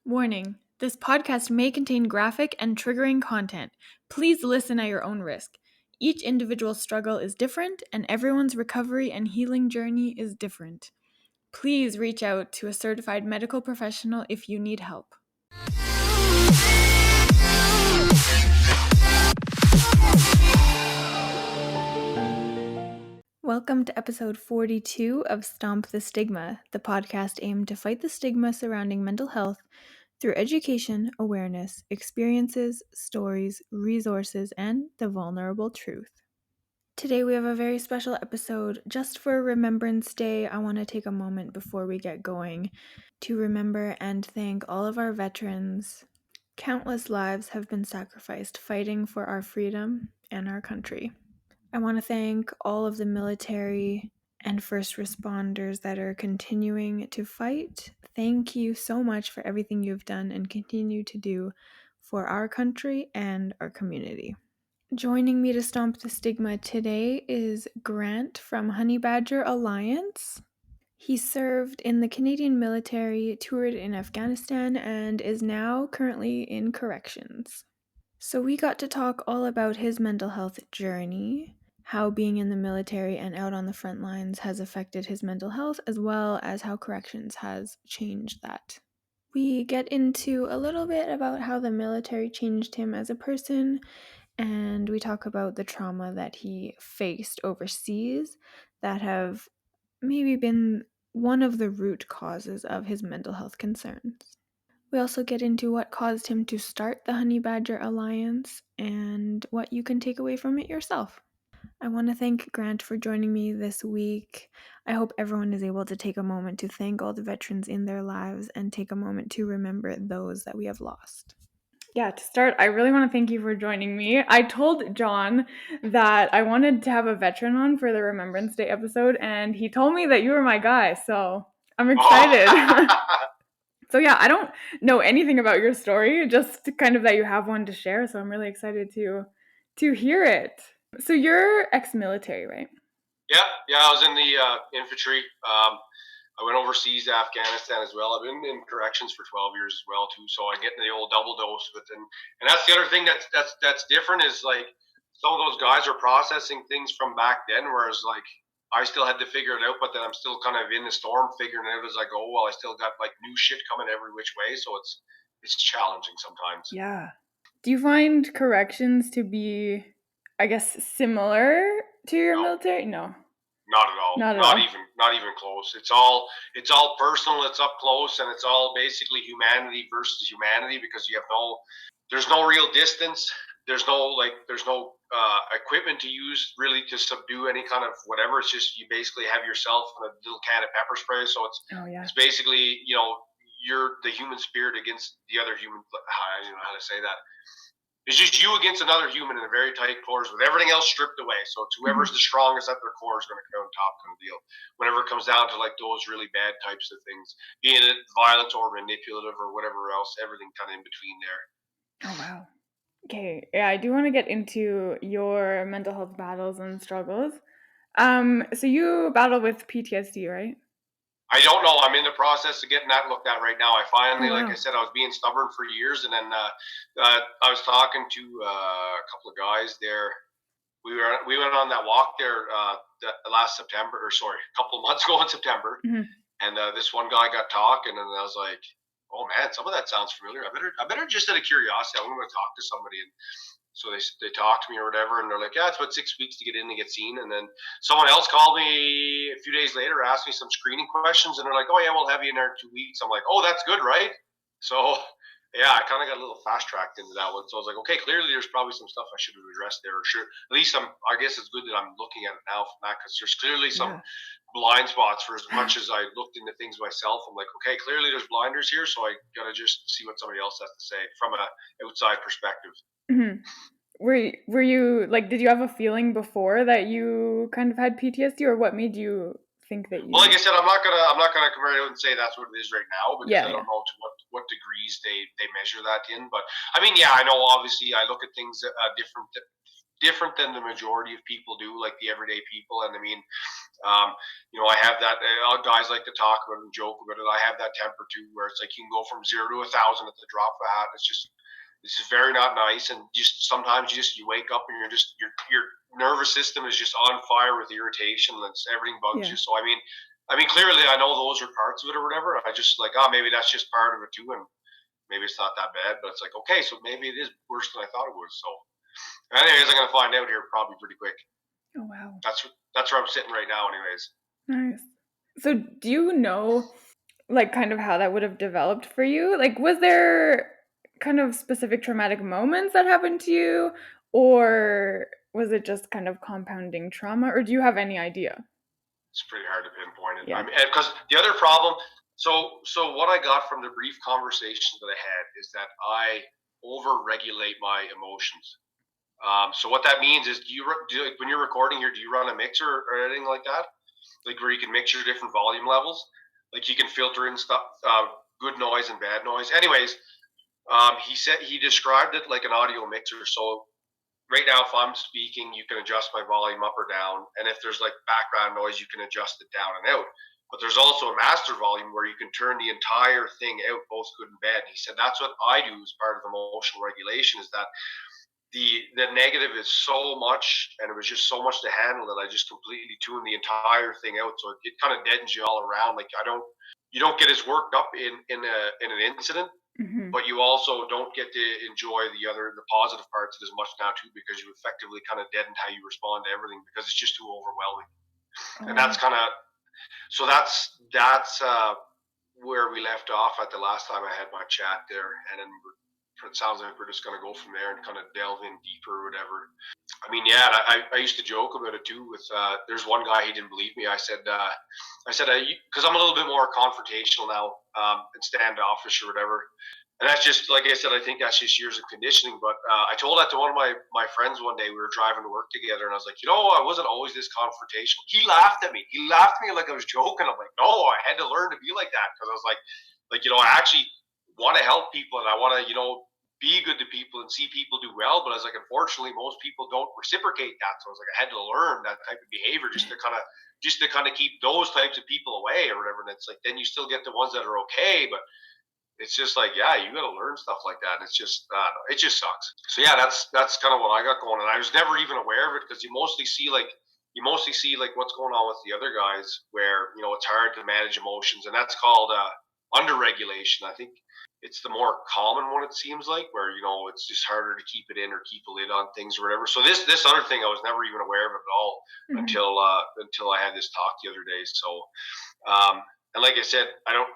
Warning: this podcast may contain graphic and triggering content. Please listen at your own risk. Each individual struggle is different, and everyone's recovery and healing journey is different. Please reach out to a certified medical professional if you need help. Welcome to episode 42 of Stomp the Stigma, the podcast aimed to fight the stigma surrounding mental health through education, awareness, experiences, stories, resources, and the vulnerable truth. Today we have a very special episode. Just for Remembrance Day, I want to take a moment before we get going to remember and thank all of our veterans. Countless lives have been sacrificed fighting for our freedom and our country. I want to thank all of the military and first responders that are continuing to fight. Thank you so much for everything you've done and continue to do for our country and our community. Joining me to Stomp the Stigma today is Grant from Honey Badger Alliance. He served in the Canadian military, toured in Afghanistan, and is now currently in corrections. So we got to talk all about his mental health journey, how being in the military and out on the front lines has affected his mental health, as well as how corrections has changed that. We get into a little bit about how the military changed him as a person, and we talk about the trauma that he faced overseas that have maybe been one of the root causes of his mental health concerns. We also get into what caused him to start the Honey Badger Alliance and what you can take away from it yourself. I want to thank Grant for joining me this week. I hope everyone is able to take a moment to thank all the veterans in their lives and take a moment to remember those that we have lost. Yeah, to start, I really want to thank you for joining me. I told John that I wanted to have a veteran on for the Remembrance Day episode, and he told me that you were my guy, so I'm excited. So yeah, I don't know anything about your story, just kind of that you have one to share, so I'm really excited to hear it. So you're ex-military, right? Yeah, I was in the infantry. I went overseas to Afghanistan as well. I've been in corrections for 12 years as well too, so I get the old double dose of it. And that's the other thing that's different is like some of those guys are processing things from back then, whereas like I still had to figure it out, but then I'm still kind of in the storm figuring it out as I go. Well, I still got like new shit coming every which way, so it's challenging sometimes. Yeah. Do you find corrections to be, I guess, similar to your military? No. Not at all. Not even close. It's all personal. It's up close, and it's all basically humanity versus humanity because there's no real distance. There's no equipment to use really to subdue any kind of whatever. It's just you basically have yourself and a little can of pepper spray. So it's basically you're the human spirit against the other human. I don't know how to say that. It's just you against another human in a very tight quarters with everything else stripped away. So it's whoever's the strongest at their core is going to come on top kind of deal. Whenever it comes down to like those really bad types of things, being it violent or manipulative or whatever else, everything kind of in between there. Oh, wow. Okay, yeah, I do want to get into your mental health battles and struggles. So you battle with PTSD, right? I don't know. I'm in the process of getting that looked at right now. I finally, like I said, I was being stubborn for years, and then I was talking to a couple of guys there. We went on that walk there last September, a couple of months ago in September, and this one guy got talking, and I was like, "Oh man, some of that sounds familiar. I better just out of curiosity, I'm going to talk to somebody." And so they talked to me or whatever, and they're like, "Yeah, it's about 6 weeks to get in and get seen." And then someone else called me a few days later, asked me some screening questions, and they're like, "Oh yeah, we'll have you in there in 2 weeks." I'm like, "Oh, that's good, right?" So yeah, I kind of got a little fast tracked into that one. So I was like, okay, clearly there's probably some stuff I should have addressed there, or sure, at least I guess it's good that I'm looking at it now from that because there's clearly some blind spots. For as much as I looked into things myself, I'm like, okay, clearly there's blinders here, so I gotta just see what somebody else has to say from a outside perspective. Mm-hmm. Were you like? Did you have a feeling before that you kind of had PTSD, or what made you think that you? Well, like I said, I'm not gonna come right out and say that's what it is right now because I don't know to what degrees they measure that in. But I mean, yeah, I know. Obviously, I look at things different different than the majority of people do, like the everyday people. And I mean, um, I have that. Guys like to talk about it and joke about it. I have that temper too, where it's like you can go from 0 to 1,000 at the drop of a hat. It's just this is very not nice, and just sometimes you wake up and your nervous system is just on fire with irritation, and everything bugs you. Yeah. So I mean, clearly I know those are parts of it or whatever. I just like, maybe that's just part of it too, and maybe it's not that bad. But it's like, okay, so maybe it is worse than I thought it was. So, anyways, I'm gonna find out here probably pretty quick. Oh, wow. That's where I'm sitting right now, anyways. Nice. So, do you know, like, kind of how that would have developed for you? Like, was there kind of specific traumatic moments that happened to you, or was it just kind of compounding trauma, or do you have any idea? It's pretty hard to pinpoint it. I Yeah. mean, because the other problem, so what I got from the brief conversations that I had is that I over-regulate my emotions. So what that means is, like, when you're recording here, do you run a mixer or anything like that? Like where you can mix your different volume levels, like you can filter in stuff, good noise and bad noise. Anyways, he described it like an audio mixer. So right now, if I'm speaking, you can adjust my volume up or down, and if there's like background noise, you can adjust it down and out. But there's also a master volume where you can turn the entire thing out, both good and bad. And he said that's what I do as part of emotional regulation. Is that the negative is so much, and it was just so much to handle that I just completely tuned the entire thing out. So it kind of deadens you all around. Like you don't get as worked up in an incident, Mhm. but you also don't get to enjoy the positive parts of it as much now too, because you effectively kind of deaden how you respond to everything because it's just too overwhelming. And that's Oh. kind of so that's where we left off at the last time I had my chat there, and then it sounds like we're just going to go from there and kind of delve in deeper or whatever. I mean, yeah, I used to joke about it too. With there's one guy, he didn't believe me. I said because I'm a little bit more confrontational now, and standoffish or whatever. And that's just like I said. I think that's just years of conditioning. But I told that to one of my friends one day. We were driving to work together, and I was like, I wasn't always this confrontational. He laughed at me. He laughed at me like I was joking. I'm like, no, I had to learn to be like that because I was like I actually want to help people, and I want to be good to people and see people do well. But I was like, unfortunately, most people don't reciprocate that. So I was like, I had to learn that type of behavior just to kind of keep those types of people away or whatever. And it's like then you still get the ones that are okay, but it's just like, yeah, you got to learn stuff like that. And it's just it just sucks. So yeah, that's kind of what I got going. And I was never even aware of it because you mostly see like what's going on with the other guys where it's hard to manage emotions, and that's called under regulation. I think it's the more common one, it seems like, where it's just harder to keep it in or keep a lid on things or whatever. So this other thing I was never even aware of it at all Mhm. until I had this talk the other day. So and like I said, I don't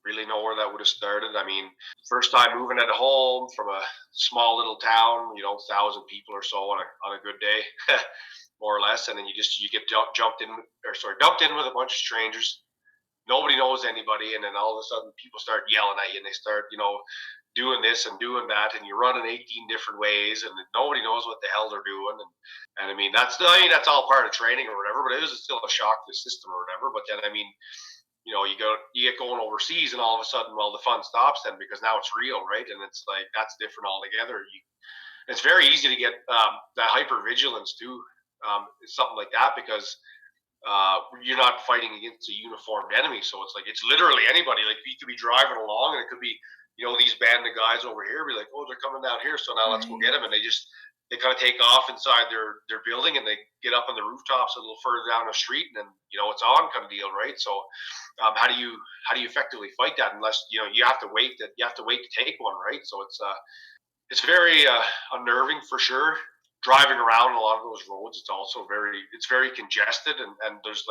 really know where that would have started. I mean, first time moving at home from a small little town, 1,000 people or so on a good day, more or less, and then you get dumped in with a bunch of strangers. Nobody knows anybody, and then all of a sudden people start yelling at you, and they start doing this and doing that, and you're running 18 different ways, and nobody knows what the hell they're doing. And I mean that's all part of training or whatever, but it was still a shock to the system or whatever. But then I mean, you get going overseas, and all of a sudden, well, the fun stops then because now it's real, right? And it's like that's different altogether. It's very easy to get that hyper vigilance too. It's something like that because you're not fighting against a uniformed enemy, so it's like it's literally anybody. Like you could be driving along, and it could be these band of guys over here be like, oh, they're coming down here, so now let's go get Right. them, and they kind of take off inside their building, and they get up on the rooftops a little further down the street, and then it's on kind of deal, right? So how do you effectively fight that unless you have to wait to take one, right? So it's very unnerving for sure. Driving around a lot of those roads, it's very congested, and there's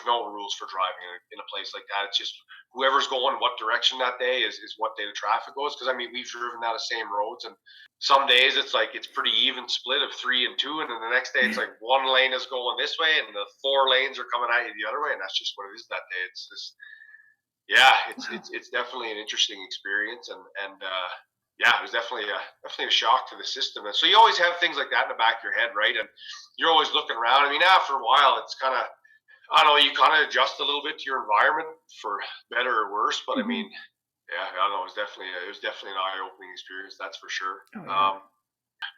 no rules for driving in a place like that. It's just whoever's going what direction that day is what day the traffic goes. Because I mean, we've driven down the same roads, and some days it's like it's pretty even split of 3 and 2, and then the next day it's like one lane is going this way and the 4 lanes are coming at you the other way, and that's just what it is that day. It's just yeah, it's Wow. it's it's definitely an interesting experience, and yeah, it was definitely a shock to the system. And so you always have things like that in the back of your head, right? And you're always looking around. I mean, after a while, it's kind of I don't know, you kind of adjust a little bit to your environment for better or worse. But I mean, Mhm. yeah, I don't know, it was definitely an eye opening experience, that's for sure. Oh, yeah.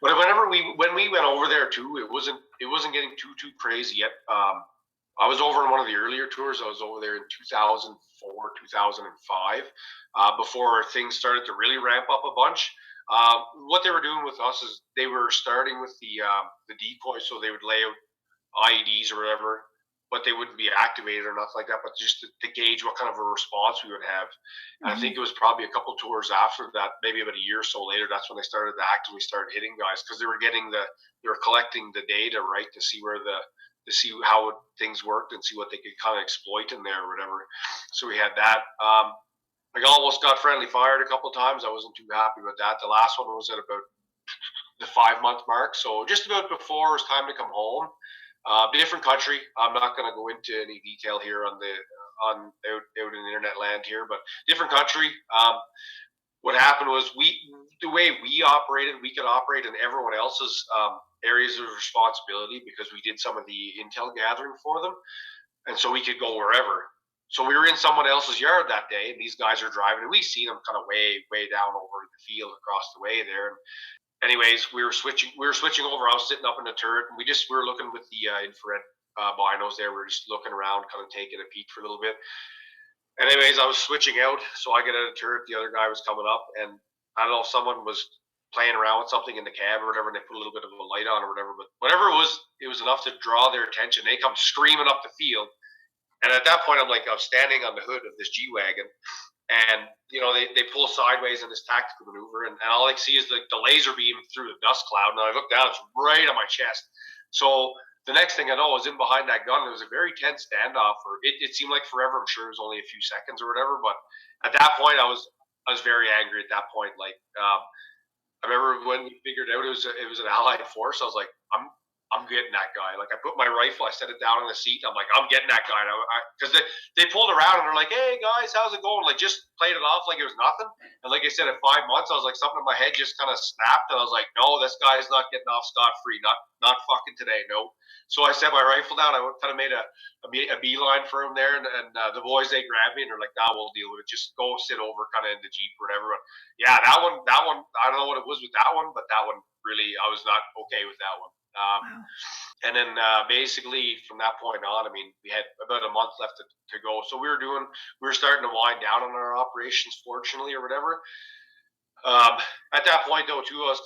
But when we went over there too, it wasn't getting too crazy yet. I was over on one of the earlier tours. I was over there in 2004, 2005, before things started to really ramp up a bunch. What they were doing with us is they were starting with the decoy, so they would lay out IEDs or whatever, but they wouldn't be activated or nothing like that. But just to gauge what kind of a response we would have. And I Mm-hmm. think it was probably a couple tours after that, maybe about a year or so later. That's when they started to actively start hitting guys because they were collecting the data, right, to see how things worked and see what they could kind of exploit in there or whatever. So we had that. I almost got friendly fired a couple of times. I wasn't too happy with that. The last one was at about the 5 month mark, so just about before it was time to come home. Different country. I'm not going to go into any detail here on out in internet land here, but different country. What happened was the way we operated, we could operate in everyone else's areas of responsibility because we did some of the intel gathering for them, and so we could go wherever. So we were in someone else's yard that day, and these guys are driving, and we see them kind of way down over the field across the way there. And anyways, we were switching over. I was sitting up in the turret, and we were looking with the infrared binos there. We were just looking around, kind of taking a peek for a little bit. And anyways, I was switching out, so I get out of the turret. The other guy was coming up, and I don't know if someone was playing around with something in the cab or whatever, and they put a little bit of a light on or whatever. But whatever it was enough to draw their attention. They come screaming up the field, and at that point, I'm standing on the hood of this G wagon, and they pull sideways in this tactical maneuver, and all I see is the laser beam through the dust cloud, and I look down, it's right on my chest. So the next thing I know, I was in behind that gun. It was a very tense standoff. It seemed like forever. I'm sure it was only a few seconds or whatever, but at that point, I was very angry. At that point, like I remember when we figured out it was an allied force. I was like, I'm getting that guy. Like I put my rifle, I set it down on the seat. I'm like, I'm getting that guy. Because they pulled around and they're like, hey guys, how's it going? Like just played it off like it was nothing. And like I said, at 5 months, I was like, something in my head just kind of snapped, and I was like, no, this guy's not getting off scot free. Not fucking today, no. So I set my rifle down. I kind of made a beeline for him there, and the boys, they grabbed me and they're like, nah, we'll deal with it. Just go sit over kind of in the Jeep or whatever. But yeah, that one, I don't know what it was with that one, but that one really, I was not okay with that one. Wow. And then basically from that point on, I mean, we had about a month left to go. So we were starting to wind down on our operations, fortunately, or whatever. At that point, though, too, I was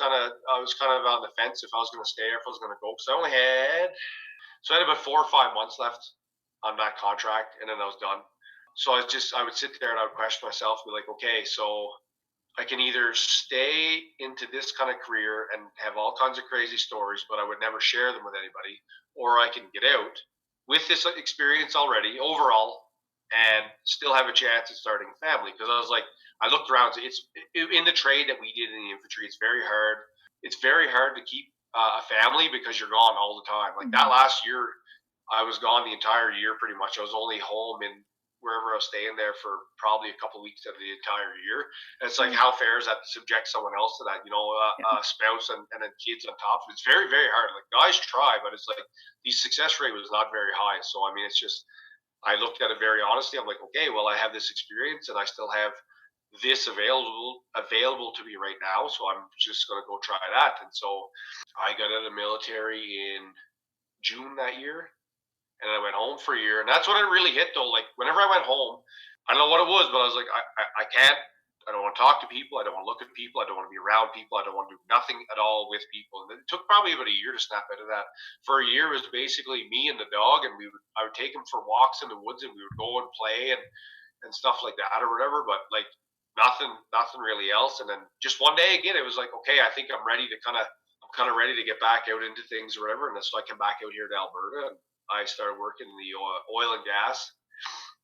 kind of on the fence if I was going to stay or if I was going to go because I had about 4 or 5 months left on that contract, and then I was done. So I would sit there and I would question myself, be like, okay, so I can either stay into this kind of career and have all kinds of crazy stories, but I would never share them with anybody, or I can get out with this experience already overall and still have a chance at starting a family. Because I was like, I looked around. It's in the trade that we did in the infantry. It's very hard. It's very hard to keep a family because you're gone all the time. Like that Mm-hmm. last year, I was gone the entire year pretty much. I was only home in wherever I was staying there for probably a couple of weeks out of the entire year. And it's like, Wow. how fair is that to subject someone else to that? Yeah. A spouse and then kids on top of it. It's very, very hard. Like guys try, but it's like the success rate was not very high. So I mean, it's just I looked at it very honestly. I'm like, okay, well, I have this experience and I still have this available to me right now. So I'm just gonna go try that. And so I got out of the military in June that year, and I went home for a year, and that's when it really hit though. Like whenever I went home, I don't know what it was, but I was like, I can't. I don't want to talk to people. I don't want to look at people. I don't want to be around people. I don't want to do nothing at all with people. And it took probably about a year to snap out of that. For a year, it was basically me and the dog, and I would take him for walks in the woods, and we would go and play and stuff like that or whatever. But like nothing really else. And then just one day again, it was like, okay, I think I'm kind of ready to get back out into things or whatever. And so I came back out here to Alberta, and I started working in the oil and gas.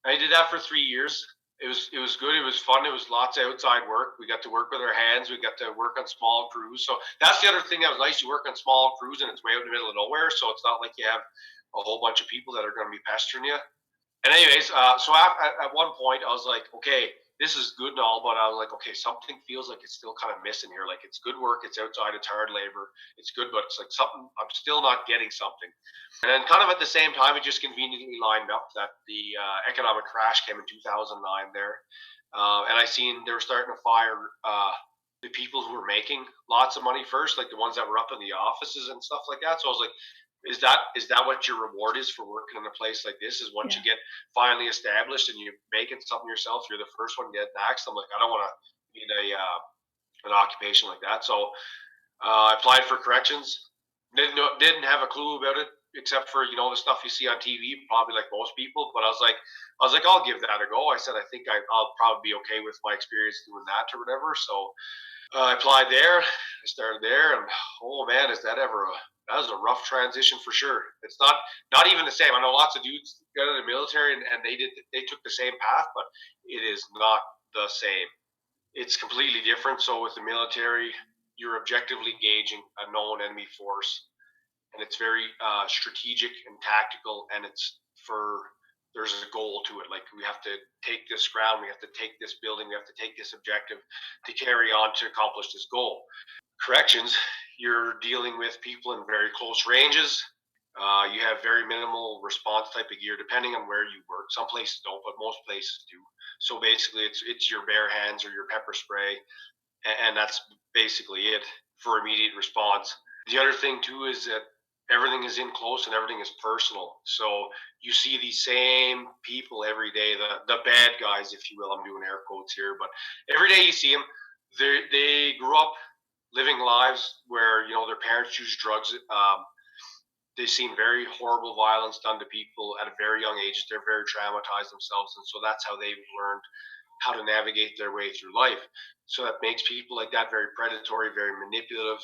I did that for 3 years. It was good. It was fun. It was lots of outside work. We got to work with our hands. We got to work on small crews. So that's the other thing that was nice. You work on small crews, and it's way out in the middle of nowhere. So it's not like you have a whole bunch of people that are going to be pestering you. And anyways, so at one point I was like, okay, this is good and all, but I was like, okay, something feels like it's still kind of missing here. Like it's good work, it's outside, it's hard labor, it's good, but it's like something I'm still not getting something. And then kind of at the same time, it just conveniently lined up that the economic crash came in 2009 there, and I seen they were starting to fire. the people who were making lots of money first, like the ones that were up in the offices and stuff like that. So I was like, is that what your reward is for working in a place like this? Is once you Yeah. get finally established and you're making something yourself, you're the first one to get axed. I'm like, I don't want to be in an occupation like that. So I applied for corrections. Didn't have a clue about it except for the stuff you see on TV, probably like most people. But I was like, I'll give that a go. I said I think I'll probably be okay with my experience doing that or whatever. So I applied there. I started there, and oh man, that was a rough transition for sure. It's not even the same. I know lots of dudes got in the military and they took the same path, but it is not the same. It's completely different. So with the military, you're objectively gauging a known enemy force, and it's very strategic and tactical, and there's a goal to it. Like we have to take this ground, we have to take this building, we have to take this objective to carry on to accomplish this goal. Corrections, you're dealing with people in very close ranges. You have very minimal response type of gear, depending on where you work. Some places don't, but most places do. So basically, it's your bare hands or your pepper spray, and that's basically it for immediate response. The other thing too is that everything is in close and everything is personal. So you see these same people every day, the bad guys, if you will. I'm doing air quotes here, but every day you see them. They grew up living lives where their parents use drugs. They've seen very horrible violence done to people at a very young age. They're very traumatized themselves, and so that's how they've learned how to navigate their way through life. So that makes people like that very predatory, very manipulative.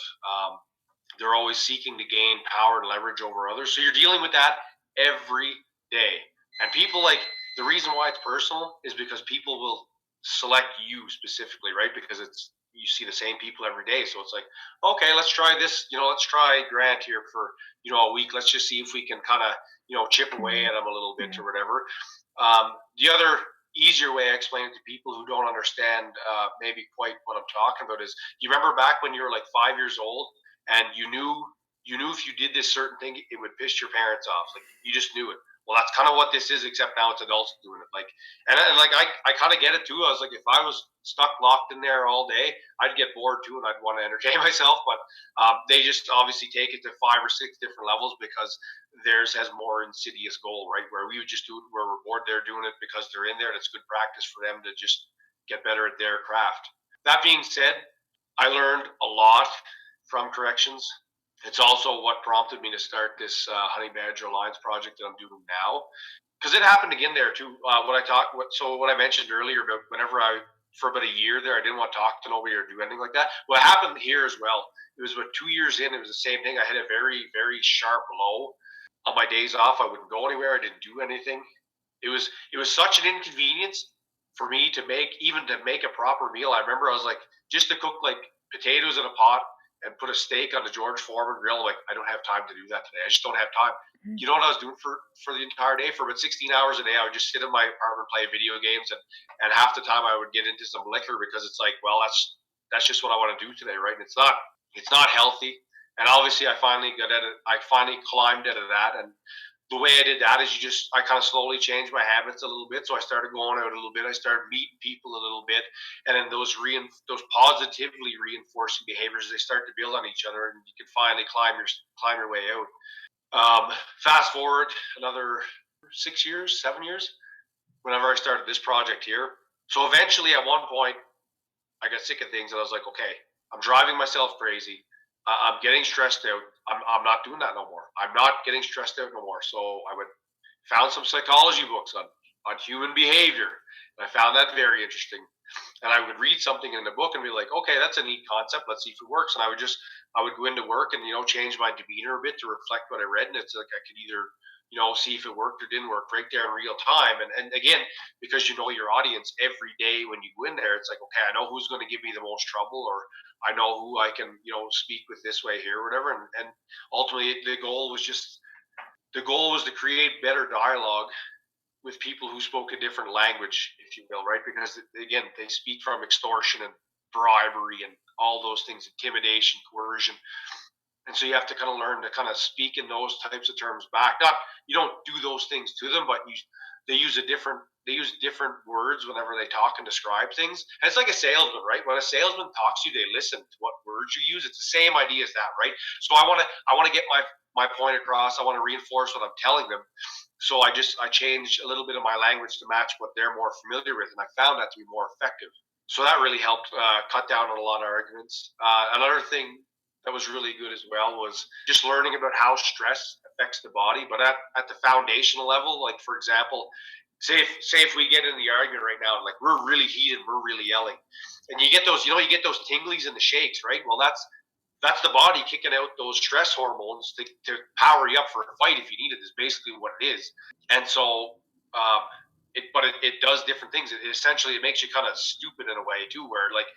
They're always seeking to gain power and leverage over others. So you're dealing with that every day. And people like the reason why it's personal is because people will select you specifically, right? Because it's you see the same people every day. So it's like, okay, let's try this, let's try Grant here for, a week. Let's just see if we can kind of, chip away Mm, at him a little bit yeah. or whatever. The other easier way I explain it to people who don't understand maybe quite what I'm talking about is you remember back when you were like 5 years old and you knew if you did this certain thing, it would piss your parents off. Like you just knew it. Well, that's kind of what this is, except now it's adults doing it. Like, and like I kind of get it too. I was like, if I was stuck locked in there all day, I'd get bored too, and I'd want to entertain myself. But they just obviously take it to 5 or 6 different levels because theirs has more insidious goal, right? Where we would just do it where we're bored, they're doing it because they're in there, and it's good practice for them to just get better at their craft. That being said, I learned a lot from corrections. It's also what prompted me to start this Honey Badger Alliance project that I'm doing now, because it happened again there too. What I mentioned earlier about whenever I for about a year there, I didn't want to talk to nobody or do anything like that. What happened here as well? It was about 2 years in. It was the same thing. I had a very very sharp low. On my days off, I wouldn't go anywhere. I didn't do anything. It was such an inconvenience for me to make a proper meal. I remember I was like, just to cook like potatoes in a pot and put a steak on the George Foreman grill. I'm like, I don't have time to do that today. I just don't have time. Mm, You know what I was doing for the entire day? For about 16 hours a day, I would just sit in my apartment, play video games, and half the time I would get into some liquor because it's like, well, that's just what I want to do today, right? And it's not healthy. And obviously, I finally got at it. I finally climbed out of that, and the way I did that is I kind of slowly changed my habits a little bit. So I started going out a little bit. I started meeting people a little bit, and then those positively reinforcing behaviors, they start to build on each other, and you can finally climb your way out. Fast forward another 6 years, 7 years, whenever I started this project here. So eventually, at one point, I got sick of things, and I was like, okay, I'm driving myself crazy. I'm getting stressed out. I'm not doing that no more. I'm not getting stressed out no more. So I went found some psychology books on human behavior, and I found that very interesting. And I would read something in the book and be like, okay, that's a neat concept. Let's see if it works. And I would go into work and change my demeanor a bit to reflect what I read, and it's like I could either see if it worked or didn't work right there in real time. And again, because you know your audience every day when you go in there, it's like, okay, I know who's going to give me the most trouble, or I know who I can speak with this way here, or whatever. And ultimately, the goal was to create better dialogue with people who spoke a different language, if you will, right? Because again, they speak from extortion and bribery and all those things, intimidation, coercion, and so you have to kind of learn to kind of speak in those types of terms back. Not you don't do those things to them, but they use a use different words whenever they talk and describe things. And it's like a salesman, right? When a salesman talks to you, they listen to what words you use. It's the same idea as that, right? So I want to get my point across. I want to reinforce what I'm telling them. So I changed a little bit of my language to match what they're more familiar with, and I found that to be more effective. So that really helped cut down on a lot of arguments. Another thing that was really good as well was just learning about how stress affects the body, but at the foundational level. Like, for example, say if we get in the argument right now, and like we're really heated, we're really yelling, and you get those tinglies and the shakes, right? Well, that's the body kicking out those stress hormones to power you up for a fight if you need it. Is basically what it is. And so it does different things. Essentially it makes you kind of stupid in a way too, where like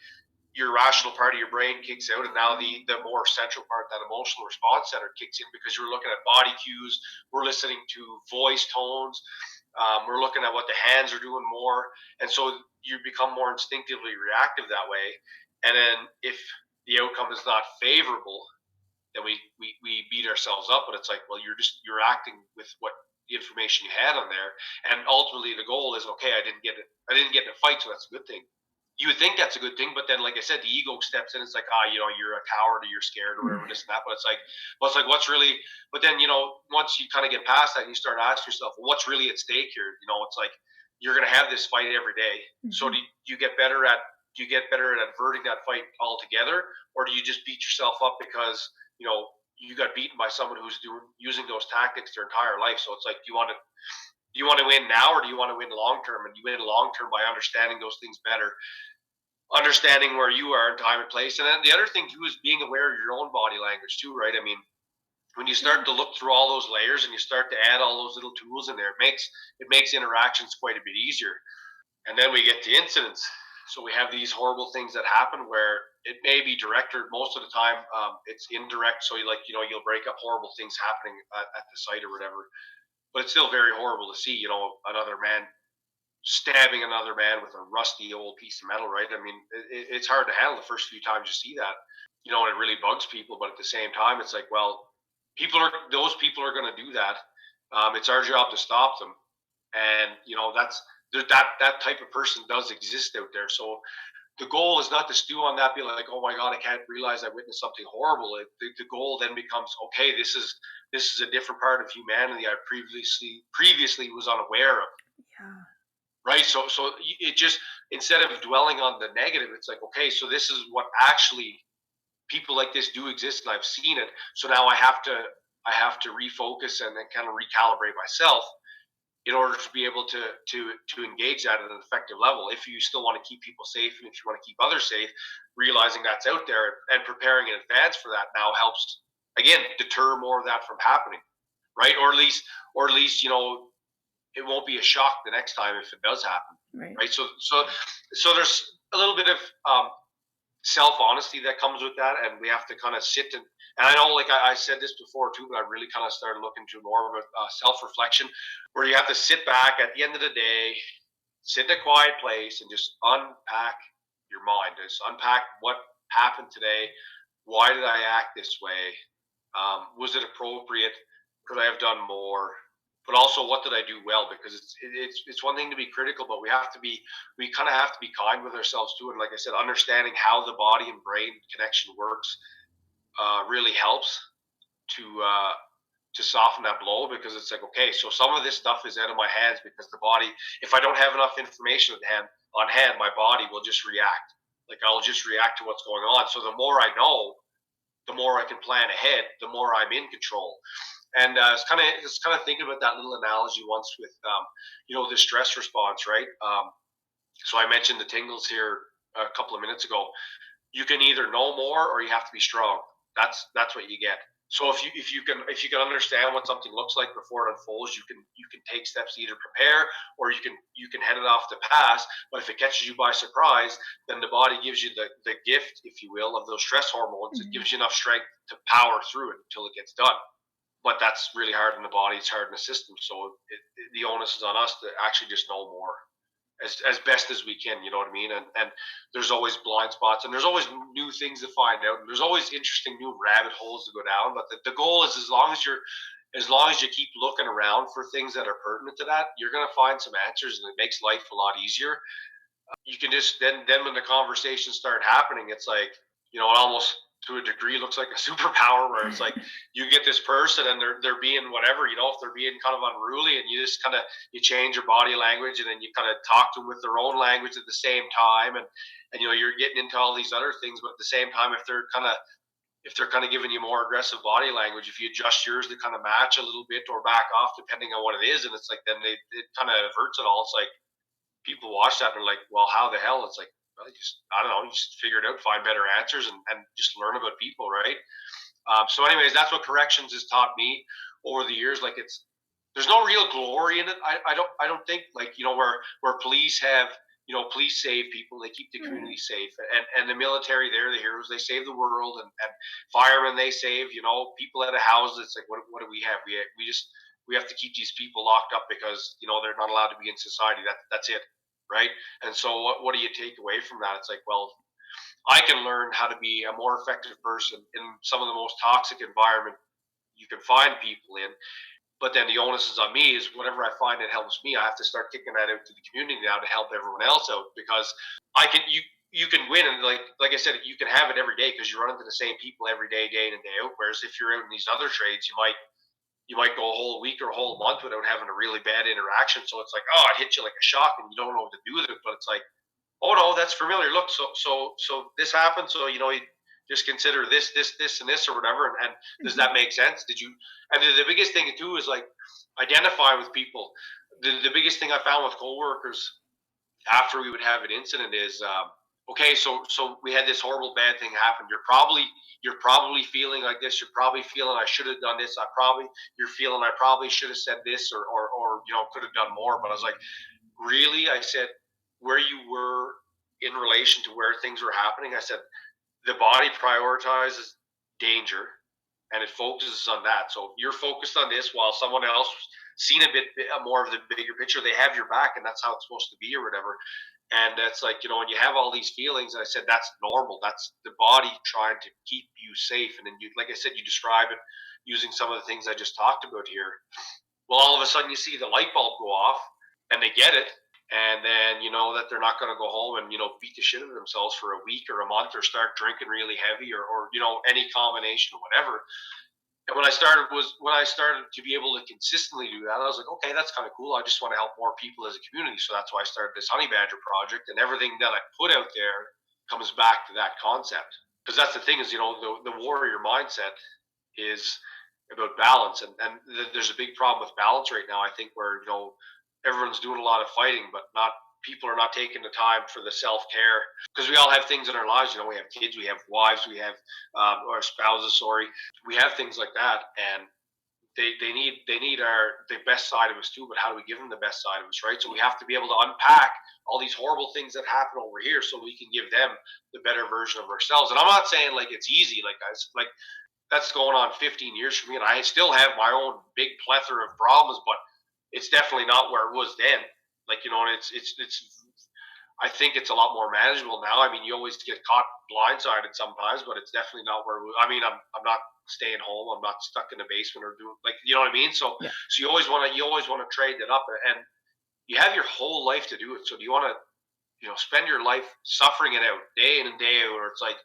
your rational part of your brain kicks out, and now the more central part, that emotional response center, kicks in, because you're looking at body cues, we're listening to voice tones, we're looking at what the hands are doing more, and so you become more instinctively reactive that way. And then if the outcome is not favorable, then we beat ourselves up. But it's like, well, you're acting with what the information you had on there, and ultimately the goal is, okay, I didn't get in a fight, so that's a good thing. You would think that's a good thing, but then, like I said, the ego steps in. It's like, you're a coward, or you're scared, or whatever, this and that. But it's like, what's really? But then, once you kind of get past that, and you start asking yourself, well, what's really at stake here? It's like you're going to have this fight every day. Mm-hmm. So do you get better at averting that fight altogether, or do you just beat yourself up because you got beaten by someone who's using those tactics their entire life? So it's like, do you want to win now, or do you want to win long term? And you win long term by understanding those things better, understanding where you are in time and place. And then the other thing too is being aware of your own body language too, right? I mean, when you start to look through all those layers and you start to add all those little tools in there, it makes interactions quite a bit easier. And then we get to incidents. So we have these horrible things that happen where it may be direct, or most of the time it's indirect. So you'll break up horrible things happening at the site or whatever, but it's still very horrible to see, another man stabbing another man with a rusty old piece of metal, right? I mean, it's hard to handle the first few times you see that, and it really bugs people. But at the same time, it's like, well, those people are going to do that. It's our job to stop them, and that type of person does exist out there. So the goal is not to stew on that, be like, oh my God, I can't realize I witnessed something horrible. The goal then becomes, okay, this is a different part of humanity I previously was unaware of. Yeah. Right. So it just, instead of dwelling on the negative, it's like, okay, so this is what actually people like this do exist, and I've seen it. So now I have to refocus and then kind of recalibrate myself in order to be able to engage that at an effective level. If you still want to keep people safe, and if you want to keep others safe, realizing that's out there and preparing in advance for that now helps, again, deter more of that from happening. Right. Or at least, it won't be a shock the next time if it does happen. Right. So there's a little bit of self-honesty that comes with that, and we have to kind of sit and I know, like I said this before too, but I really kind of started looking to more of a self-reflection, where you have to sit back at the end of the day, sit in a quiet place, and just unpack your mind. Just unpack what happened today. Why did I act this way? Was it appropriate? Could I have done more? But also, what did I do well? Because it's one thing to be critical, but we kind of have to be kind with ourselves too. And like I said, understanding how the body and brain connection works really helps to soften that blow, because it's like, okay, so some of this stuff is out of my hands, because the body, if I don't have enough information on hand, my body will just react. Like, I'll just react to what's going on. So the more I know, the more I can plan ahead, the more I'm in control. And it's kind of thinking about that little analogy once with the stress response, right? So I mentioned the tingles here a couple of minutes ago. You can either know more, or you have to be strong. That's what you get. So if you can understand what something looks like before it unfolds, you can take steps to either prepare, or you can head it off to pass. But if it catches you by surprise, then the body gives you the gift, if you will, of those stress hormones. Mm-hmm. It gives you enough strength to power through it until it gets done. But that's really hard in the body. It's hard in the system. So the onus is on us to actually just know more as best as we can. You know what I mean? And there's always blind spots, and there's always new things to find out. And there's always interesting new rabbit holes to go down. But the goal is, as long as you're as long as you keep looking around for things that are pertinent to that, you're going to find some answers, and it makes life a lot easier. You can just then when the conversations start happening, it's like, it almost to a degree looks like a superpower, where it's like you get this person and they're being whatever, if they're being kind of unruly, and you just kind of you change your body language, and then you kind of talk to them with their own language at the same time, and you're getting into all these other things, but at the same time, if they're kind of giving you more aggressive body language, if you adjust yours to kind of match a little bit or back off depending on what it is, and it's like then it kind of averts it all. It's like people watch that and they're like, well, how the hell? It's like, well, I don't know, you just figure it out, find better answers, and just learn about people, right? So, anyways, that's what corrections has taught me over the years. Like, there's no real glory in it. I don't think, like, where police have, police save people, they keep the community safe, and the military, they're the heroes, they save the world, and firemen, they save, people out of houses. It's like, what do we have? We have to keep these people locked up because they're not allowed to be in society. That's it, right? And so what do you take away from that? It's like, well, I can learn how to be a more effective person in some of the most toxic environment you can find people in. But then the onus is on me, is whatever I find that helps me, I have to start kicking that out to the community now to help everyone else out, because you can win, and like I said, you can have it every day because you run into the same people every day, day in and day out. Whereas if you're out in these other trades, you might go a whole week or a whole month without having a really bad interaction. So it's like, oh, it hits you like a shock, and you don't know what to do with it. But it's like, oh no, that's familiar. Look, so this happened. So you just consider this, and this, or whatever. And does Mhm. that make sense? Did you? And the biggest thing too is like identify with people. The biggest thing I found with coworkers after we would have an incident is, okay, so we had this horrible bad thing happen. You're probably feeling like this. You're probably feeling I should have done this. You're feeling I probably should have said this, or could have done more. But I was like, really? I said, where you were in relation to where things were happening, I said, the body prioritizes danger, and it focuses on that. So you're focused on this while someone else seen a bit more of the bigger picture. They have your back, and that's how it's supposed to be, or whatever. And that's like, when you have all these feelings, and I said, that's normal. That's the body trying to keep you safe. And then like I said, you describe it using some of the things I just talked about here. Well, all of a sudden you see the light bulb go off, and they get it, and then you know that they're not going to go home and beat the shit out of themselves for a week or a month, or start drinking really heavy, or any combination or whatever. And when I started to be able to consistently do that, I was like, okay, that's kind of cool. I just want to help more people as a community, so that's why I started this honey badger project, and everything that I put out there comes back to that concept. Because that's the thing, is the warrior mindset is about balance, and there's a big problem with balance right now. I think where everyone's doing a lot of fighting, but not people are not taking the time for the self care, because we all have things in our lives. We have kids, we have wives, we have our spouses. Sorry, we have things like that, and they need the best side of us too. But how do we give them the best side of us, right? So we have to be able to unpack all these horrible things that happen over here, so we can give them the better version of ourselves. And I'm not saying like it's easy, like guys, like that's going on 15 years for me, and I still have my own big plethora of problems, but it's definitely not where it was then. Like and it's I think it's a lot more manageable now. I mean, you always get caught blindsided sometimes, but it's definitely not where I mean, I'm not staying home. I'm not stuck in the basement or doing, like, you know what I mean. Yeah. So you always want to trade it up, and you have your whole life to do it. So do you want to spend your life suffering it out day in and day out, or it's like,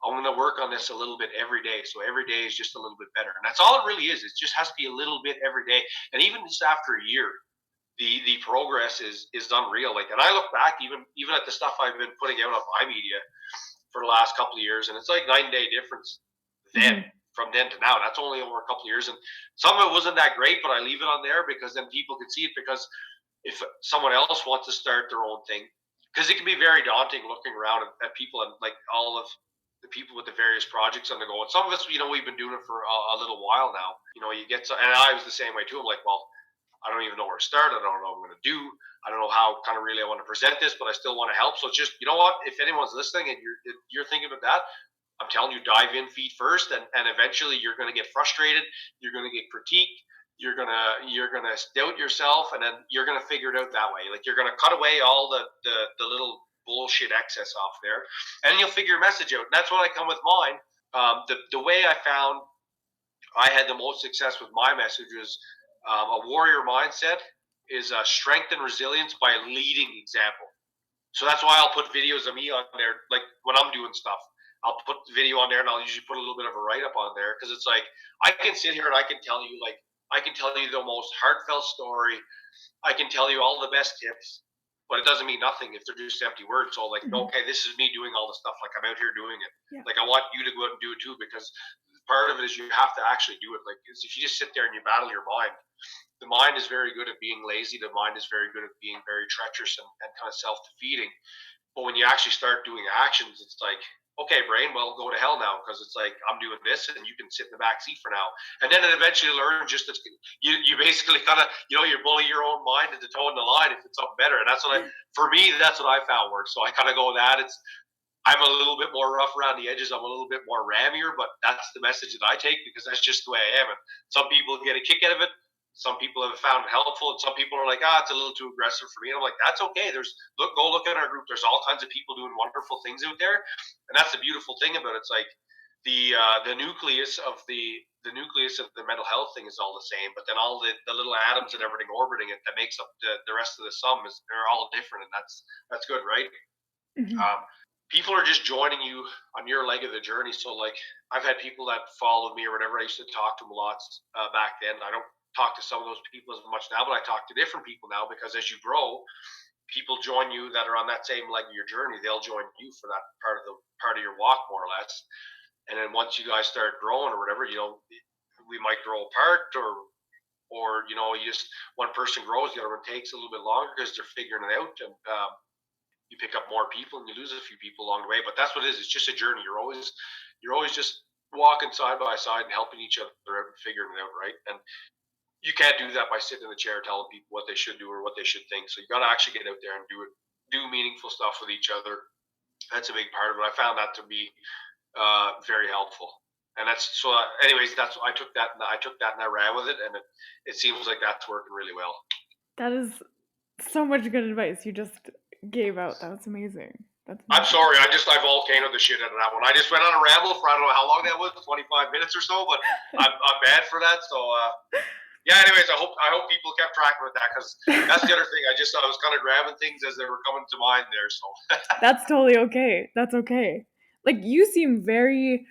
I'm going to work on this a little bit every day. So every day is just a little bit better. And that's all it really is. It just has to be a little bit every day. And even just after a year, the progress is unreal. Like, and I look back even at the stuff I've been putting out on my media for the last couple of years, and it's like 9 day difference then, Mhm. from then to now. That's only over a couple of years. And some of it wasn't that great, but I leave it on there because then people can see it. Because if someone else wants to start their own thing, because it can be very daunting looking around at people, and like all of the people with the various projects on the go. And some of us, we've been doing it for a little while now. You get and I was the same way too. I'm like, well, I don't even know where to start. I don't know what I'm going to do. I don't know how kind of really I want to present this, but I still want to help. So it's just, you know what? If anyone's listening and you're thinking about that, I'm telling you, dive in feet first, and eventually you're going to get frustrated. You're going to get critiqued. You're gonna doubt yourself, and then you're gonna figure it out that way. Like, you're gonna cut away all the little bullshit excess off there, and you'll figure your message out. And that's when I come with mine. The way I found I had the most success with my message was a warrior mindset is strength and resilience by a leading example. So that's why I'll put videos of me on there, like when I'm doing stuff. I'll put the video on there, and I'll usually put a little bit of a write up on there because it's like I can sit here and I can tell you, like I can tell you the most heartfelt story. I can tell you all the best tips, but it doesn't mean nothing if they're just empty words. So like, Mhm. okay, this is me doing all the stuff. Like I'm out here doing it. Yeah. Like I want you to go out and do it too, because part of it is you have to actually do it. Like if you just sit there and you battle your mind, the mind is very good at being lazy. The mind is very good at being very treacherous and kind of self defeating. But when you actually start doing actions, it's like, okay, brain, well, go to hell now because it's like I'm doing this, and you can sit in the back seat for now. And then it eventually learn just that you basically kind of you bully your own mind into toeing the line if it's something better. And that's what for me, that's what I found works. So I kind of go with that. I'm a little bit more rough around the edges. I'm a little bit more rammier, but that's the message that I take because that's just the way I am. And some people get a kick out of it. Some people have found it helpful, and some people are like, it's a little too aggressive for me. And I'm like, that's okay. Go look at our group. There's all kinds of people doing wonderful things out there, and that's the beautiful thing about it. It's like the nucleus of the mental health thing is all the same, but then all the little atoms and everything orbiting it that makes up the rest of the sum is they're all different, and that's good, right? Mhm. um, People are just joining you on your leg of the journey. So, like, I've had people that followed me or whatever. I used to talk to them a lot back then. I don't talk to some of those people as much now, but I talk to different people now because as you grow, people join you that are on that same leg of your journey. They'll join you for that part of your walk, more or less. And then once you guys start growing or whatever, we might grow apart, or you just one person grows, the other one takes a little bit longer because they're figuring it out, and you pick up more people and you lose a few people along the way. But that's what it is. It's just a journey. You're always just walking side by side and helping each other out and figuring it out, right? And you can't do that by sitting in the chair telling people what they should do or what they should think. So you got to actually get out there and do meaningful stuff with each other. That's a big part of it. I found that to be very helpful. And that's so. Anyways, that's I took that and I ran with it, and it seems like that's working really well. That is so much good advice you just gave out. That was amazing. That's I'm amazing. sorry, I volcanoed the shit out of that one. I just went on a ramble for I don't know how long that was, 25 minutes or so, but I'm bad for that. So yeah. Anyways, I hope people kept track with that because that's the other thing. I was kind of grabbing things as they were coming to mind there. So That's totally okay. That's okay. Like, you seem very,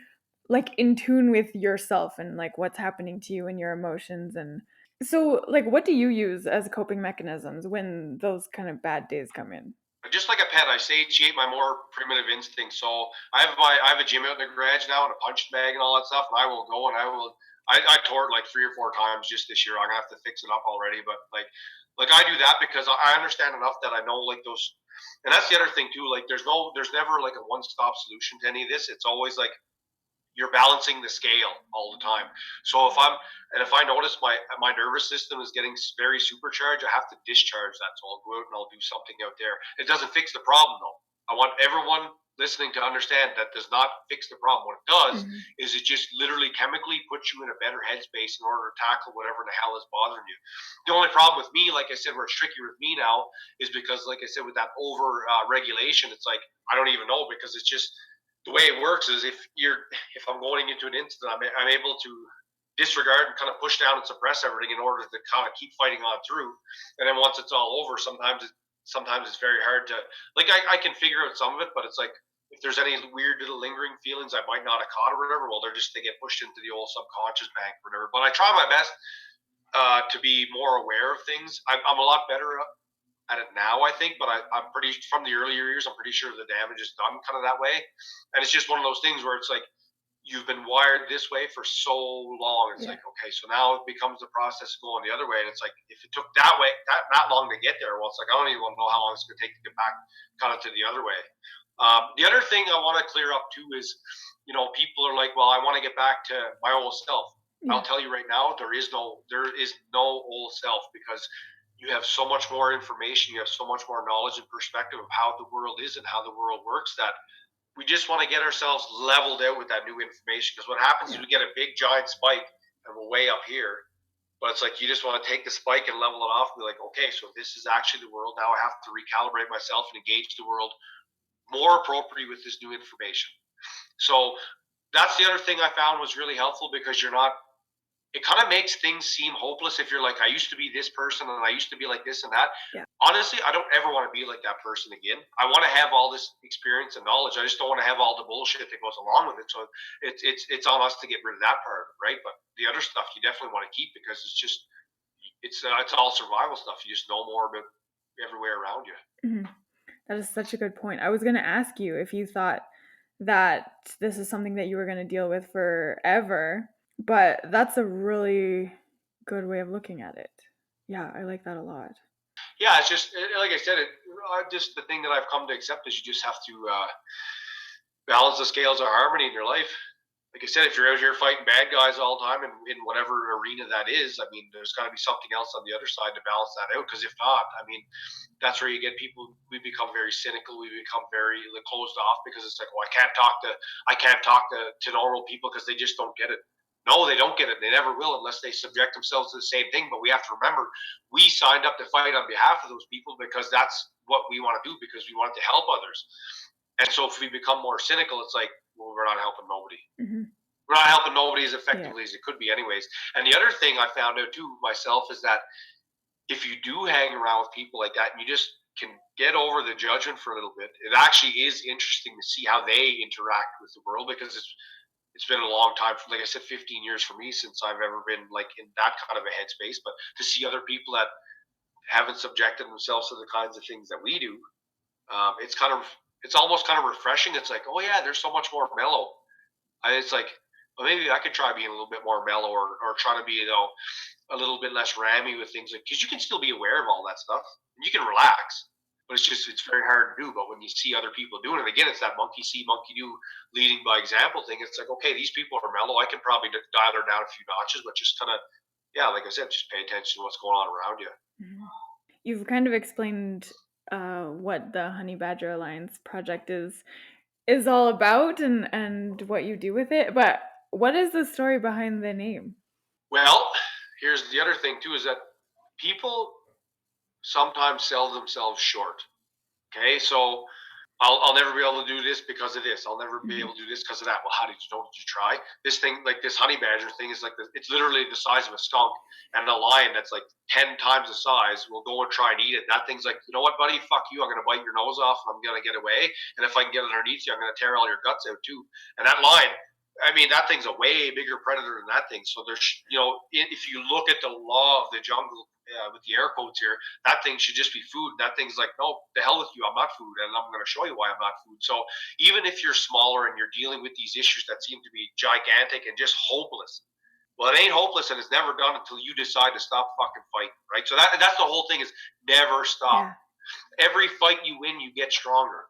like, in tune with yourself and, like, what's happening to you and your emotions, and so, like, what do you use as coping mechanisms when those kind of bad days come in? just like a pet, I satiate my more primitive instincts. So I have a gym out in the garage now and a punching bag and all that stuff, and I will go and I tore it like 3 or 4 times just this year. I'm gonna have to fix it up already, but like I do that because I understand enough that I know like those, and that's the other thing too. Like there's never like a one stop solution to any of this. It's always like you're balancing the scale all the time. So if I notice my nervous system is getting very supercharged, I have to discharge that. So I'll go out and I'll do something out there. It doesn't fix the problem though. I want everyone listening to understand that does not fix the problem. What it does Mhm. is it just literally chemically puts you in a better headspace in order to tackle whatever the hell is bothering you. The only problem with me, like I said, where it's tricky with me now is because, like I said, with that over regulation, it's like I don't even know because it's just the way it works is if I'm going into an incident, I'm able to disregard and kind of push down and suppress everything in order to kind of keep fighting on through. And then once it's all over, sometimes it's very hard to like. I can figure out some of it, but it's like if there's any weird little lingering feelings I might not have caught or whatever, well, they get pushed into the old subconscious bank or whatever. But I try my best to be more aware of things. I'm a lot better at it now, I think, but I'm pretty from the earlier years. I'm pretty sure the damage is done kind of that way, and it's just one of those things where it's like you've been wired this way for so long. It's Yeah. like okay, so now it becomes the process of going the other way, and it's like if it took that long to get there, well, it's like I don't even know how long it's going to take to get back kind of to the other way. The other thing I want to clear up too is, people are like, well, I want to get back to my old self. I'll Yeah. tell you right now, there is no old self because you have so much more information, you have so much more knowledge and perspective of how the world is and how the world works that we just want to get ourselves leveled out with that new information. Because what happens is Yeah. we get a big giant spike and we're way up here, but it's like you just want to take the spike and level it off and be like, okay, so this is actually the world. Now I have to recalibrate myself and engage the world more appropriately with this new information. So that's the other thing I found was really helpful because you're not. it kind of makes things seem hopeless if you're like, I used to be this person and I used to be like this and that. Yeah. Honestly, I don't ever want to be like that person again. I want to have all this experience and knowledge. I just don't want to have all the bullshit that goes along with it. So it's on us to get rid of that part of it, right? But the other stuff you definitely want to keep because it's all survival stuff. You just know more about everywhere around you. Mhm. That is such a good point. I was going to ask you if you thought that this is something that you were going to deal with forever, but that's a really good way of looking at it. Yeah, I like that a lot. Yeah, it's just like I said. Just the thing that I've come to accept is you just have to balance the scales of harmony in your life. Like I said, if you're out here fighting bad guys all the time in whatever arena that is, I mean, there's got to be something else on the other side to balance that out. Because if not, I mean, that's where you get people. We become very cynical. We become very closed off because it's like, well, I can't talk to normal people because they just don't get it. No, they don't get it. They never will unless they subject themselves to the same thing. But we have to remember, we signed up to fight on behalf of those people because that's what we want to do because we want to help others. And so if we become more cynical, it's like, well, we're not helping nobody. Hmm. We're not helping nobody as Yeah. effectively as it could be, anyways. And the other thing I found out too myself is that if you do hang around with people like that and you just can get over the judgment for a little bit, it actually is interesting to see how they interact with the world because it's been a long time. Like I said, 15 years for me since I've ever been like in that kind of a headspace. But to see other people that haven't subjected themselves to the kinds of things that we do, it's almost kind of refreshing. It's like, oh yeah, there's so much more mellow. It's like, well, maybe I could try being a little bit more mellow or try to be, a little bit less rammy with things like, because you can still be aware of all that stuff and you can relax, but it's very hard to do. But when you see other people doing it, again, it's that monkey see, monkey do, leading by example thing. It's like, okay, these people are mellow. I can probably dial her down a few notches, but just kind of, yeah, like I said, just pay attention to what's going on around you. Mhm. You've kind of explained what the Honey Badger Alliance project is all about and what you do with it. But what is the story behind the name? Well, here's the other thing too is that people sometimes sell themselves short. Okay, so I'll never be able to do this because of this. I'll never be Hmm. able to do this because of that. Well, how did you know? Did you try? This thing, like this honey badger thing, is like it's literally the size of a skunk, and a lion that's like 10 times the size will go and try and eat it. That thing's like, you know what, buddy? Fuck you! I'm gonna bite your nose off, and I'm gonna get away. And if I can get underneath you, I'm gonna tear all your guts out too. And that lion, I mean, that thing's a way bigger predator than that thing. So there's, if you look at the law of the jungle with the air quotes here, that thing should just be food. And that thing's like, no, the hell with you. I'm not food. And I'm going to show you why I'm not food. So even if you're smaller and you're dealing with these issues that seem to be gigantic and just hopeless, well, it ain't hopeless and it's never done until you decide to stop fucking fighting, right? So that's the whole thing is never stop. Yeah. Every fight you win, you get stronger.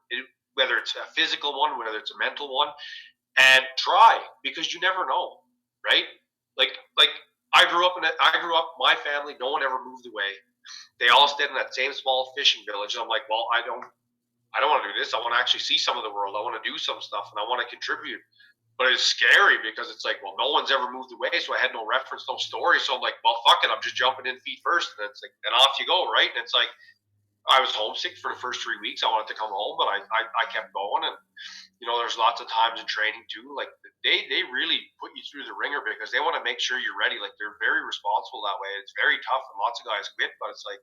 Whether it's a physical one, whether it's a mental one, and try because you never know, right? Like I grew up. My family, no one ever moved away. They all stayed in that same small fishing village. And I'm like, well, I don't want to do this. I want to actually see some of the world. I want to do some stuff, and I want to contribute. But it's scary because it's like, well, no one's ever moved away, so I had no reference, no story. So I'm like, well, fuck it, I'm just jumping in feet first, and it's like, and off you go, right? And it's like, I was homesick for the first 3 weeks. I wanted to come home, but I kept going, and there's lots of times in training too. Like they really put you through the ringer because they want to make sure you're ready. Like they're very responsible that way. It's very tough, and lots of guys quit, but it's like,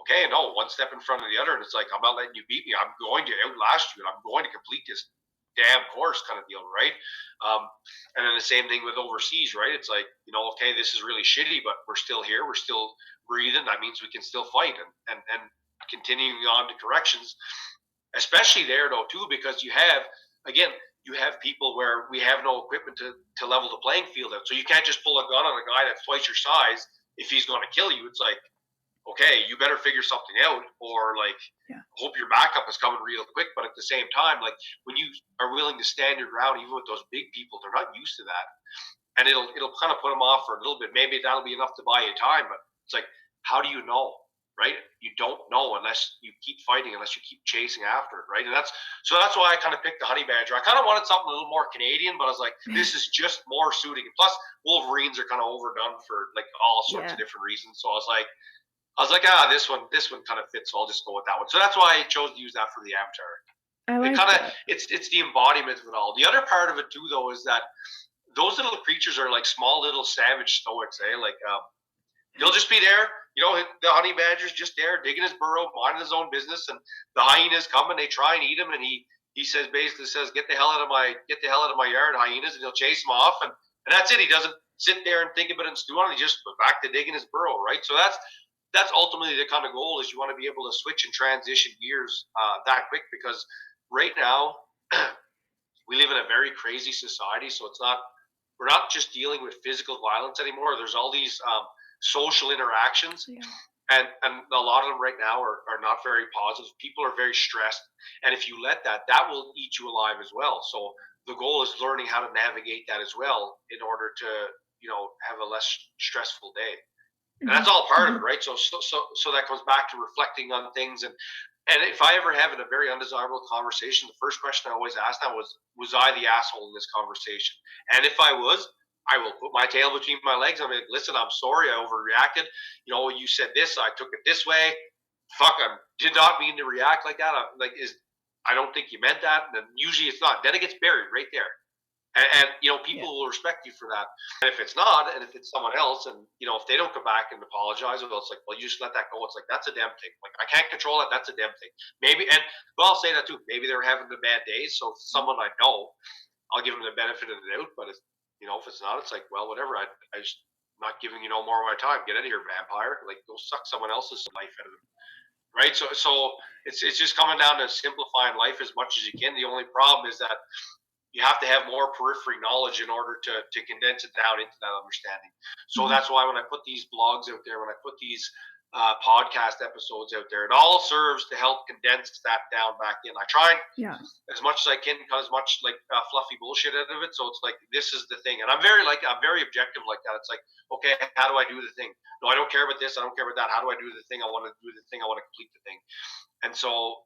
okay, no, one step in front of the other, and it's like, I'm not letting you beat me. I'm going to outlast you, and I'm going to complete this damn course, kind of deal, right? And then the same thing with overseas, right? It's like, okay, this is really shitty, but we're still here, we're still breathing. That means we can still fight, and continuing on to corrections, especially there though too, because you have people where we have no equipment to level the playing field out. So you can't just pull a gun on a guy that's twice your size if he's going to kill you. It's like, okay, you better figure something out, or like, Yeah. hope your backup is coming real quick. But at the same time, like when you are willing to stand your ground, even with those big people, they're not used to that, and it'll kind of put them off for a little bit. Maybe that'll be enough to buy you time, but it's like, how do you know? Right? You don't know unless you keep fighting, unless you keep chasing after it, right? And that's why I kind of picked the honey badger. I kind of wanted something a little more Canadian, but I was like, this is just more suiting. And plus, Wolverines are kind of overdone for like all sorts Yeah. of different reasons. So I was like, this one kind of fits, so I'll just go with that one. So that's why I chose to use that for the avatar. I It like kind of that. it's the embodiment of it all. The other part of it too, though, is that those little creatures are like small little savage stoics, eh? Like he'll just be there. The honey badger's just there digging his burrow, minding his own business, and the hyenas come and they try and eat him, and he says basically says, "Get the hell out of my yard, hyenas," and he'll chase them off, and that's it. He doesn't sit there and think about it and stew on it. He just goes back to digging his burrow, right? So that's ultimately the kind of goal is you want to be able to switch and transition gears that quick because right now we live in a very crazy society. So we're not just dealing with physical violence anymore. There's all these social interactions, Yeah. and a lot of them right now are not very positive. People are very stressed, and if you let that will eat you alive as well. So the goal is learning how to navigate that as well in order to have a less stressful day. And that's all part of it, right? So that comes back to reflecting on things, and if I ever have in a very undesirable conversation, the first question I always ask them was I the asshole in this conversation? And if I was, I will put my tail between my legs. I'm like, listen, I'm sorry, I overreacted. You said this, I took it this way. Fuck, I did not mean to react like that. I don't think you meant that. And usually it's not. Then it gets buried right there. And people will respect you for that. And if it's not, and if it's someone else, and if they don't come back and apologize, well, it's like, well, you just let that go. It's like that's a damn thing. Like I can't control that. That's a damn thing. Maybe, and well, I'll say that too. Maybe they're having the bad days. So if it's someone I know, I'll give them the benefit of the doubt. But if it's not, it's like, well, whatever. I just not giving you no more of my time. Get out of here, vampire. Like go suck someone else's life out of them. Right. So it's just coming down to simplifying life as much as you can. The only problem is that you have to have more periphery knowledge in order to condense it down into that understanding. So that's why when I put these blogs out there, when I put these podcast episodes out there, it all serves to help condense that down back in. I try as much as I can cut as much like fluffy bullshit out of it. So it's like, this is the thing. And I'm very objective like that. It's like, okay, how do I do the thing? No, I don't care about this. I don't care about that. How do I do the thing? I want to do the thing. I want to complete the thing. And so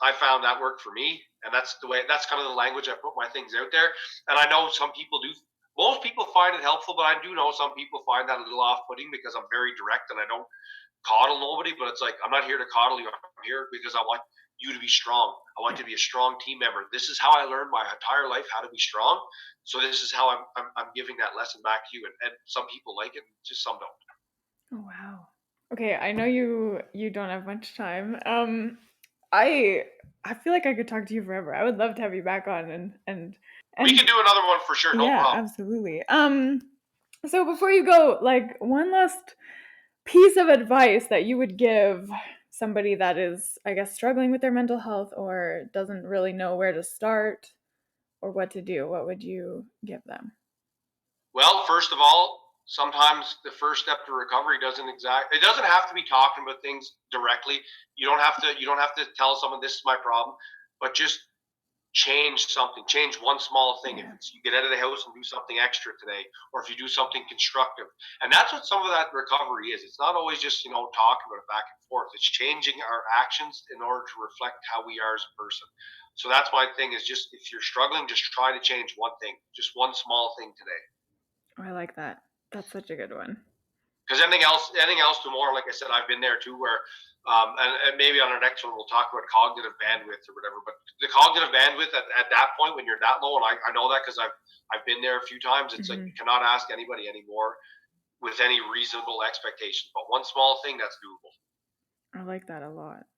I found that worked for me, and that's kind of the language I put my things out there. And I know some people do. Most people find it helpful, but I do know some people find that a little off-putting because I'm very direct and I don't coddle nobody. But it's like, I'm not here to coddle you. I'm here because I want you to be strong. I want you to be a strong team member. This is how I learned my entire life how to be strong. So this is how I'm giving that lesson back to you. And some people like it, just some don't. Oh wow. Okay, I know you don't have much time. I feel like I could talk to you forever. I would love to have you back on and We can do another one for sure. No problem. Absolutely. So before you go, like one last piece of advice that you would give somebody that is, I guess, struggling with their mental health or doesn't really know where to start or what to do, what would you give them? Well, first of all, sometimes the first step to recovery it doesn't have to be talking about things directly. You don't have to tell someone this is my problem, but just change something. Change one small thing. If it's you get out of the house and do something extra today, or if you do something constructive. And that's what some of that recovery is. It's not always just, talking about it back and forth. It's changing our actions in order to reflect how we are as a person. So that's my thing is just if you're struggling, just try to change one thing, just one small thing today. Oh, I like that. That's such a good one. Because anything else tomorrow, like I said, I've been there too, where, and maybe on our next one we'll talk about cognitive bandwidth or whatever. But the cognitive bandwidth at that point when you're that low, and I know that because I've been there a few times. It's like you cannot ask anybody anymore with any reasonable expectations. But one small thing that's doable. I like that a lot.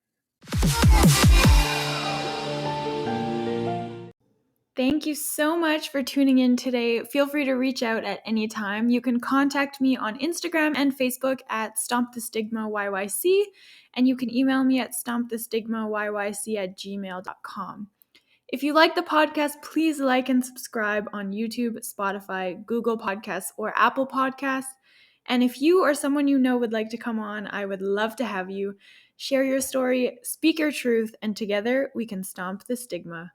Thank you so much for tuning in today. Feel free to reach out at any time. You can contact me on Instagram and Facebook at Stomp the Stigma YYC, and you can email me at stompthestigmayyc@gmail.com. If you like the podcast, please like and subscribe on YouTube, Spotify, Google Podcasts, or Apple Podcasts. And if you or someone you know would like to come on, I would love to have you. Share your story, speak your truth, and together we can stomp the stigma.